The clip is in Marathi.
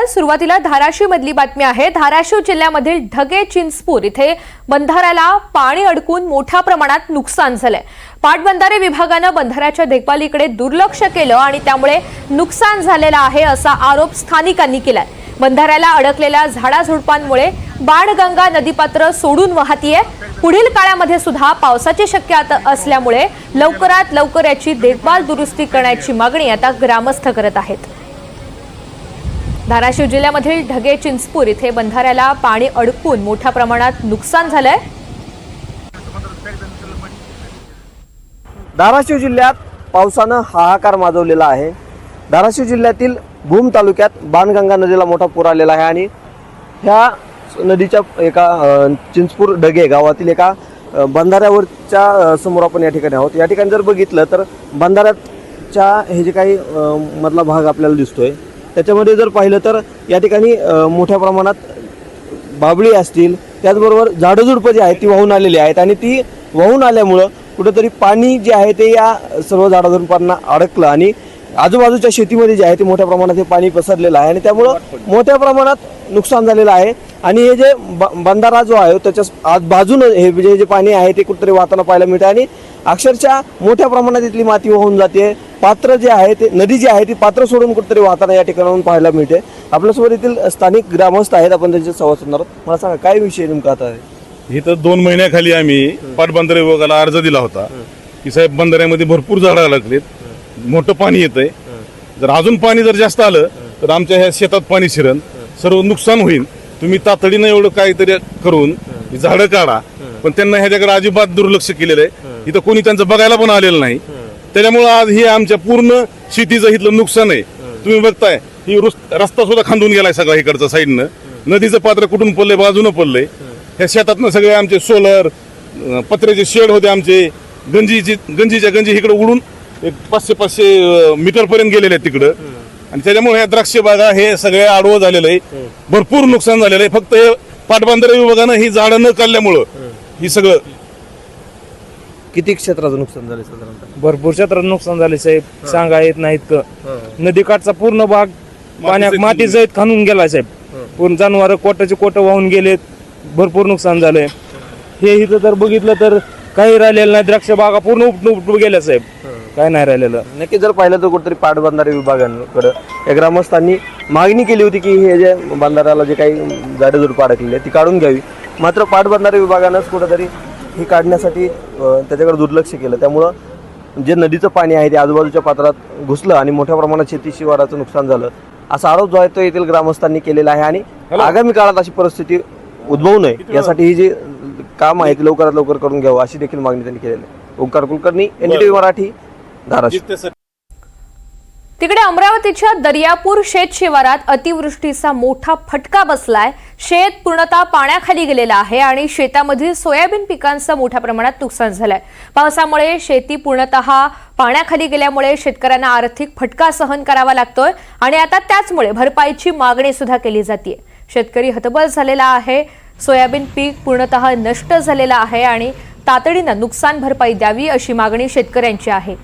सुरुवातीला धाराशिव मधली बातमी आहे। धाराशिव जिल्ह्यामधील ढगे चिंचपूर इथे बंधाऱ्याला पाणी अडकून मोठ्या प्रमाणात नुकसान झालंय। पाटबंधारे विभागाने बंधाऱ्याच्या देखभालीकडे दुर्लक्ष केलं आणि त्यामुळे नुकसान झालेलं आहे असा आरोप स्थानिकांनी केलाय। बंधाऱ्याला अडकलेल्या झाडाझुडपांमुळे बाणगंगा नदीपात्र सोडून वाहतीये। पुढील काळामध्ये सुद्धा पावसाची शक्यता असल्यामुळे लवकरात लवकर याची देखभाल दुरुस्ती करण्याची मागणी आता ग्रामस्थ करत आहेत। धाराशिव जिल्ह्यामधील ढगे चिंचपूर इथे बंधाऱ्याला पाणी अडकून मोठ्या प्रमाणात नुकसान झालंय। धाराशिव जिल्ह्यात पावसानं हाहाकार माजवलेला आहे। धाराशिव जिल्ह्यातील भूम तालुक्यात बाणगंगा नदीला मोठा पूर आलेला आहे आणि ह्या नदीच्या एका चिंचपूर ढगे गावातील एका बंधाऱ्यावरच्या समोर आपण या ठिकाणी आहोत। या ठिकाणी जर बघितलं तर बंधाऱ्याच्या हे जे काही मधला भाग आपल्याला दिसतोय त्याच्यामध्ये जर पाहिलं तर या ठिकाणी मोठ्या प्रमाणात बाबळी असतील, त्याचबरोबर झाडझुडपं जी आहेत ती वाहून आलेली आहेत आणि ती वाहून आल्यामुळं कुठेतरी पाणी जे आहे ते या सर्व झाडाझुडपांना अडकलं आणि आजूबाजूच्या शेतीमध्ये जे आहे ते मोठ्या प्रमाणात हे पाणी पसरलेलं आहे आणि त्यामुळं मोठ्या प्रमाणात नुकसान झालेलं आहे। आणि हे जे बंधारा जो आहे त्याच्या बाजूनं हे जे पाणी आहे ते कुठेतरी वाहताना पाहायला मिळते आणि अक्षरशः मोठ्या प्रमाणात इथली माती वाहून जाते। पात्र जे आहे ते नदी जी आहे ती पात्र सोडून कुठेतरी वाहताना या ठिकाणाहून पाहायला मिळते। आपल्यासोबत येथील स्थानिक ग्रामस्थ आहेत, आपण त्यांचे संवाद साधणार आहोत। मला सांगा काय विषय नेमका आता आहे? इथं 2 महिन्याखाली आम्ही पाटबंधारे विभागाला अर्ज दिला होता की साहेब बंधाऱ्यामध्ये भरपूर झाडं अडकलीत, मोठं पाणी येतंय, जर अजून पाणी जर जास्त आलं तर आमच्या ह्या शेतात पाणी शिरण, सर्व नुकसान होईल, तुम्ही तातडीनं एवढं काहीतरी करून झाडं काढा। पण त्यांना ह्याच्याकडे अजिबात दुर्लक्ष केलेलं आहे। इथं कोणी त्यांचं बघायला पण आलेलं नाही। त्याच्यामुळे आज हे आमच्या पूर्ण शेतीचं इथलं नुकसान आहे। तुम्ही बघताय ही रस्ता सुद्धा खांदून गेलाय सगळा इकडच्या साईडनं, नदीचं पात्र कुठून पडलंय, बाजूनं पडलंय। ह्या शेतातनं सगळे आमचे सोलर पत्र्याचे शेड होते, आमचे गंजीच्या गंजी इकडे उडून 500 मीटर पर्यंत गेलेले आहेत तिकडं आणि त्याच्यामुळे ह्या द्राक्ष बागा हे सगळे आडवं झालेलं आहे, भरपूर नुकसान झालेलं आहे। फक्त हे पाटबंधारे विभागानं ही झाडं न काढल्यामुळं ही सगळं किती क्षेत्राचं नुकसान झालं साधारणतः? भरपूर क्षेत्रात नुकसान झाले साहेब, सांगा येत नाहीत। नदीकाठचा पूर्ण भाग पाण्यात माती जैत खाणून गेला साहेब, पूर्ण जनावर कोटाचे कोट वाहून गेलेत, भरपूर नुकसान झालंय। हे इथं जर बघितलं तर काही राहिलेलं नाही, द्राक्ष बागा पूर्ण उपटून गेल्या साहेब, काय नाही राहिलेलं। नक्की जर पाहिलं तर कुठेतरी पाटबंधारे विभागाकडे या ग्रामस्थांनी मागणी केली होती की हे जे बंधाऱ्याला जे काही झाडेझुडपं अडकलेली आहे ती काढून घ्यावी, मात्र पाटबंधारे विभागानंच कुठेतरी ही काढण्यासाठी त्याच्याकडे दुर्लक्ष केलं। त्यामुळं जे नदीचं पाणी आहे ते आजूबाजूच्या पात्रात घुसलं आणि मोठ्या प्रमाणात शेती शिवाराचं नुकसान झालं असा आरोप जो आहे तो येथील ग्रामस्थांनी केलेला आहे आणि आगामी काळात अशी परिस्थिती उद्भवू नये यासाठी ही जे काम आहे ते लवकरात लवकर करून घ्यावं अशी देखील मागणी त्यांनी केलेली आहे। ओंकार कुलकर्णी, NDTV मराठी, धाराशिव। तिकडे अमरावतीच्या दर्यापूर शेत शिवारात अतिवृष्टीचा मोठा फटका बसलाय। शेत पूर्णतः पाण्याखाली गेलेलं आहे आणि शेतामधील सोयाबीन पिकांचं मोठ्या प्रमाणात नुकसान झालंय। पावसामुळे शेती पूर्णतः पाण्याखाली गेल्यामुळे शेतकऱ्यांना आर्थिक फटका सहन करावा लागतोय आणि आता त्याचमुळे भरपाईची मागणी सुद्धा केली जाते। शेतकरी हतबल झालेला आहे, सोयाबीन पीक पूर्णतः नष्ट झालेलं आहे आणि तातडीनं नुकसान भरपाई द्यावी अशी मागणी शेतकऱ्यांची आहे।